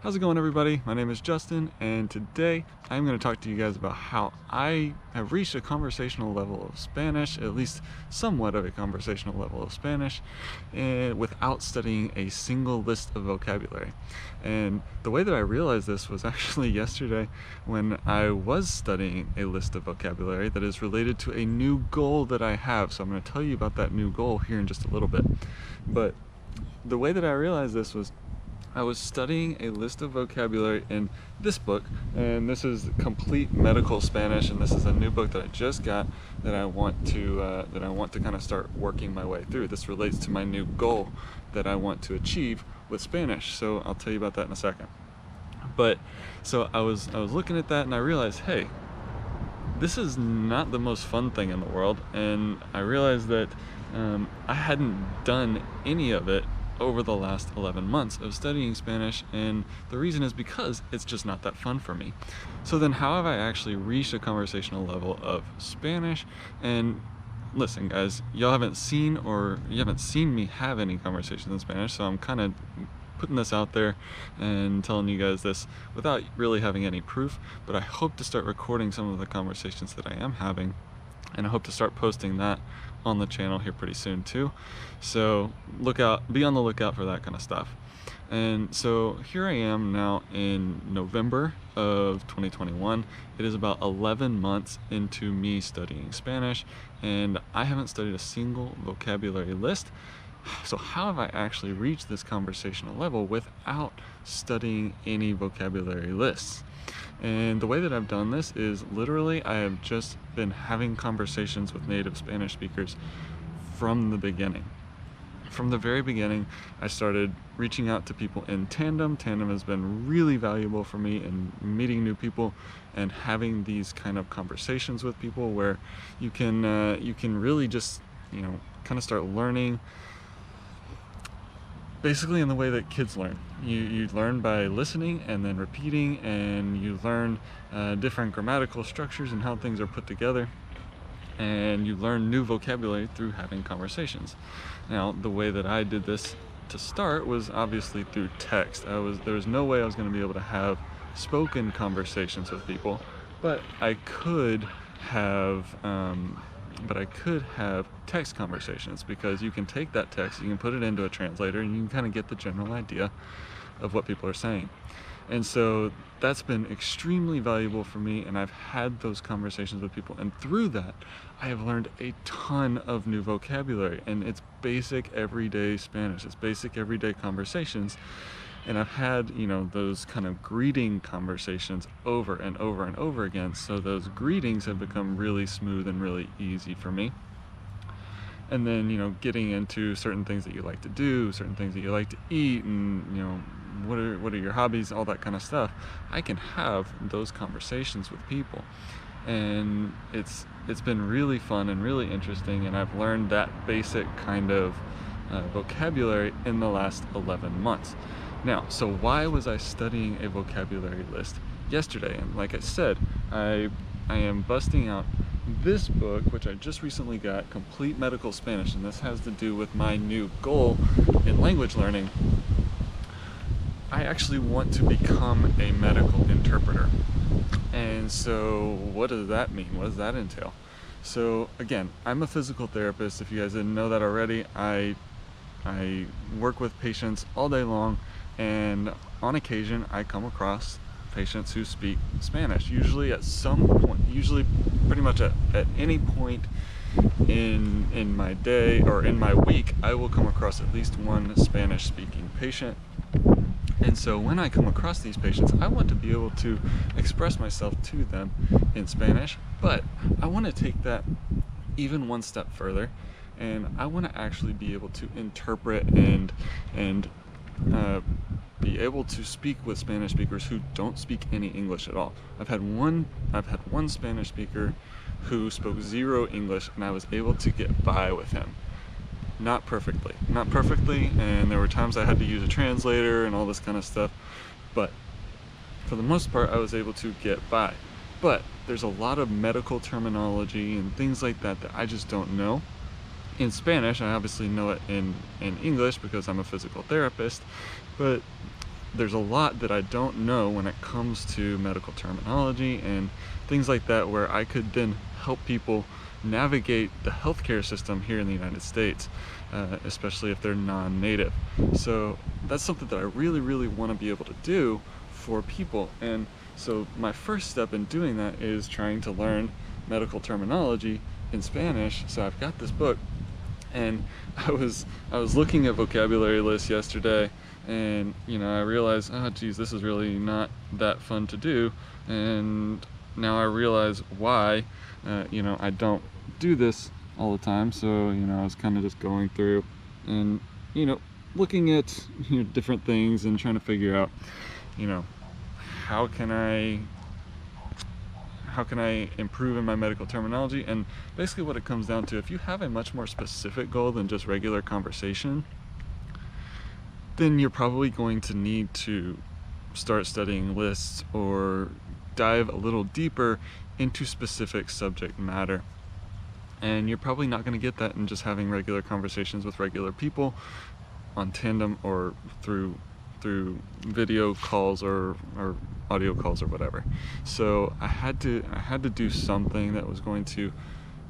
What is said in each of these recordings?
How's it going, everybody? My name is Justin, and today I'm going to talk to you guys about how I have reached a conversational level of Spanish, at least somewhat of a conversational level of Spanish, without studying a single list of vocabulary. And the way that I realized this was actually yesterday when I was studying a list of vocabulary that is related to a new goal that I have. So I'm going to tell you about that new goal here in just a little bit. But the way that I realized this was I was studying a list of vocabulary in this book, and this is Complete Medical Spanish, and this is a new book that I just got that I want to kind of start working my way through. This relates to my new goal that I want to achieve with Spanish, so I'll tell you about that in a second. But so I was looking at that, and I realized, hey, this is not the most fun thing in the world, and I realized that I hadn't done any of it over the last 11 months of studying Spanish, and the reason is because it's just not that fun for me. So then how have I actually reached a conversational level of Spanish? And listen, guys, you haven't seen me have any conversations in Spanish, so I'm kind of putting this out there and telling you guys this without really having any proof, but I hope to start recording some of the conversations that I am having, and I hope to start posting that on the channel here pretty soon too. So be on the lookout for that kind of stuff. And so here I am now in November of 2021. It is about 11 months into me studying Spanish, and I haven't studied a single vocabulary list. So how have I actually reached this conversational level without studying any vocabulary lists? And the way that I've done this is literally I have just been having conversations with native Spanish speakers from the beginning. From the very beginning, I started reaching out to people in tandem. Tandem has been really valuable for me in meeting new people and having these kind of conversations with people where you can really just, kind of start learning basically in the way that kids learn. You learn by listening and then repeating, and you learn different grammatical structures and how things are put together, and you learn new vocabulary through having conversations. Now, the way that I did this to start was obviously through text. There was no way I was going to be able to have spoken conversations with people, but I could have text conversations, because you can take that text, you can put it into a translator, and you can kind of get the general idea of what people are saying. And so that's been extremely valuable for me, and I've had those conversations with people, and through that I have learned a ton of new vocabulary, and it's basic everyday Spanish, it's basic everyday conversations. And I've had, those kind of greeting conversations over and over and over again. So those greetings have become really smooth and really easy for me. And then, getting into certain things that you like to do, certain things that you like to eat, and, what are your hobbies, all that kind of stuff. I can have those conversations with people. And it's been really fun and really interesting, and I've learned that basic kind of vocabulary in the last 11 months. Now, so why was I studying a vocabulary list yesterday? And like I said, I am busting out this book, which I just recently got, Complete Medical Spanish, and this has to do with my new goal in language learning. I actually want to become a medical interpreter. And so what does that mean? What does that entail? So again, I'm a physical therapist. If you guys didn't know that already, I work with patients all day long, and on occasion I come across patients who speak Spanish, usually at some point, usually pretty much at any point in my day or in my week, I will come across at least one Spanish speaking patient. And so when I come across these patients, I want to be able to express myself to them in Spanish, but I want to take that even one step further, and I want to actually be able to interpret and be able to speak with Spanish speakers who don't speak any English at all. I've had one Spanish speaker who spoke zero English, and I was able to get by with him. Not perfectly, and there were times I had to use a translator and all this kind of stuff, but for the most part I was able to get by. But there's a lot of medical terminology and things like that that I just don't know in Spanish. I obviously know it in English because I'm a physical therapist, but there's a lot that I don't know when it comes to medical terminology and things like that, where I could then help people navigate the healthcare system here in the United States, especially if they're non-native. So that's something that I really want to be able to do for people. And so my first step in doing that is trying to learn medical terminology in Spanish. So I've got this book, and I was looking at vocabulary lists yesterday, and I realized, oh geez, this is really not that fun to do. And now I realize why I don't do this all the time. So I was kind of just going through and looking at different things and trying to figure out how can I improve in my medical terminology. And basically what it comes down to, if you have a much more specific goal than just regular conversation, then you're probably going to need to start studying lists or dive a little deeper into specific subject matter. And you're probably not going to get that in just having regular conversations with regular people on Tandem or through video calls or audio calls or whatever. So I had to do something that was going to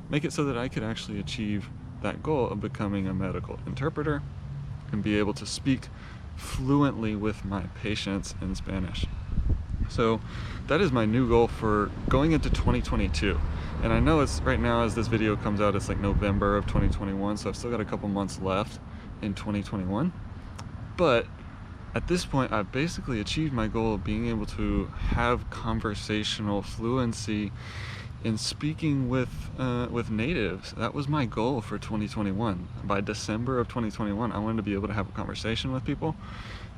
make it so that I could actually achieve that goal of becoming a medical interpreter and be able to speak fluently with my patients in Spanish. So that is my new goal for going into 2022. And I know it's right now, as this video comes out, it's like November of 2021, so I've still got a couple months left in 2021. But at this point, I've basically achieved my goal of being able to have conversational fluency in speaking with natives. That was my goal for 2021. By December of 2021, I wanted to be able to have a conversation with people.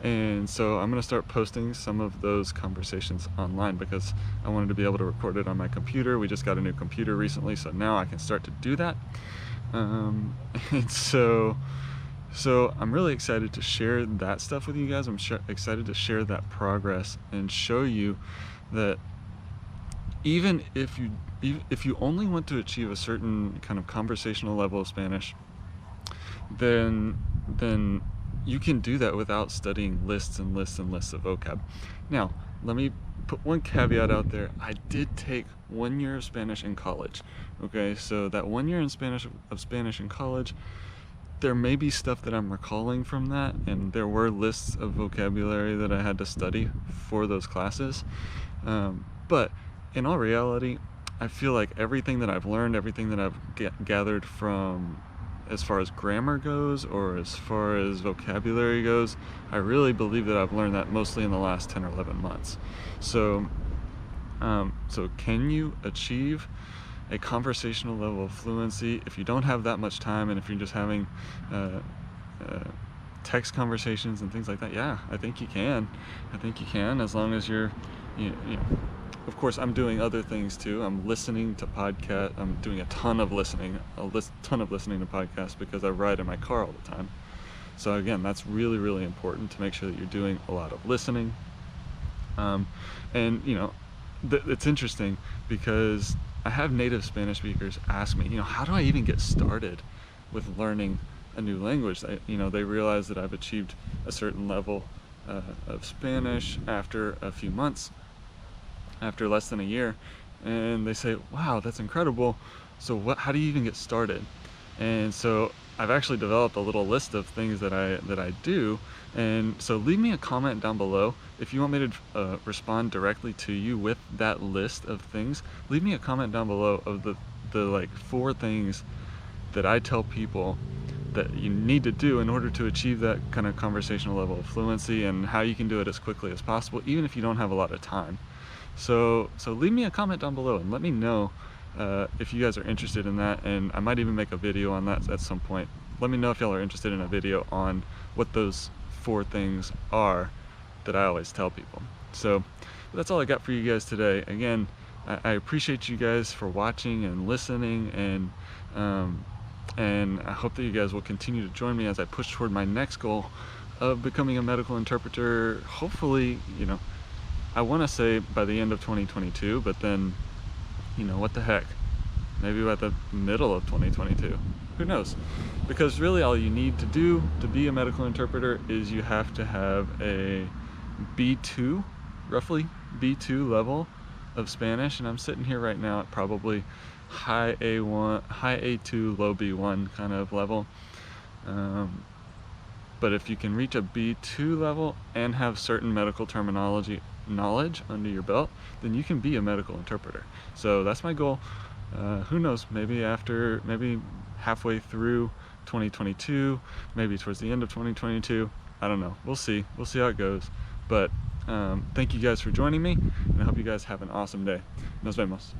And so I'm going to start posting some of those conversations online because I wanted to be able to record it on my computer. We just got a new computer recently, so now I can start to do that. And so I'm really excited to share that stuff with you guys. I'm excited to share that progress and show you that even if you only want to achieve a certain kind of conversational level of Spanish, then you can do that without studying lists and lists and lists of vocab. Now, let me put one caveat out there. I did take 1 year of Spanish in college. Okay, so that 1 year in Spanish in college, there may be stuff that I'm recalling from that, and there were lists of vocabulary that I had to study for those classes. But in all reality, I feel like everything that I've learned, everything that I've gathered from as far as grammar goes or as far as vocabulary goes, I really believe that I've learned that mostly in the last 10 or 11 months. So can you achieve a conversational level of fluency if you don't have that much time, and if you're just having text conversations and things like that? Yeah, I think you can. As long as you're, of course, I'm doing other things too. I'm listening to podcasts. I'm doing a ton of listening to podcasts because I ride in my car all the time. So again, that's really important to make sure that you're doing a lot of listening. And it's interesting because I have native Spanish speakers ask me, how do I even get started with learning a new language? They realize that I've achieved a certain level of Spanish after a few months, after less than a year, and they say, wow, that's incredible. So how do you even get started? And so I've actually developed a little list of things that I do. And so leave me a comment down below if you want me to respond directly to you with that list of things. Leave me a comment down below of the like 4 things that I tell people that you need to do in order to achieve that kind of conversational level of fluency, and how you can do it as quickly as possible, even if you don't have a lot of time. So leave me a comment down below and let me know if you guys are interested in that, and I might even make a video on that at some point. Let me know if y'all are interested in a video on what those 4 things are that I always tell people. So that's all I got for you guys today. Again, I appreciate you guys for watching and listening, and I hope that you guys will continue to join me as I push toward my next goal of becoming a medical interpreter. Hopefully, I want to say by the end of 2022, but then, what the heck? Maybe by the middle of 2022. Who knows? Because really all you need to do to be a medical interpreter is you have to have a B2, roughly B2 level of Spanish, and I'm sitting here right now at probably high A1, high A2, low B1 kind of level. But if you can reach a B2 level and have certain medical terminology knowledge under your belt, then you can be a medical interpreter. So that's my goal. Who knows, maybe halfway through 2022, maybe towards the end of 2022, I don't know. We'll see how it goes. But thank you guys for joining me, and I hope you guys have an awesome day. Nos vemos.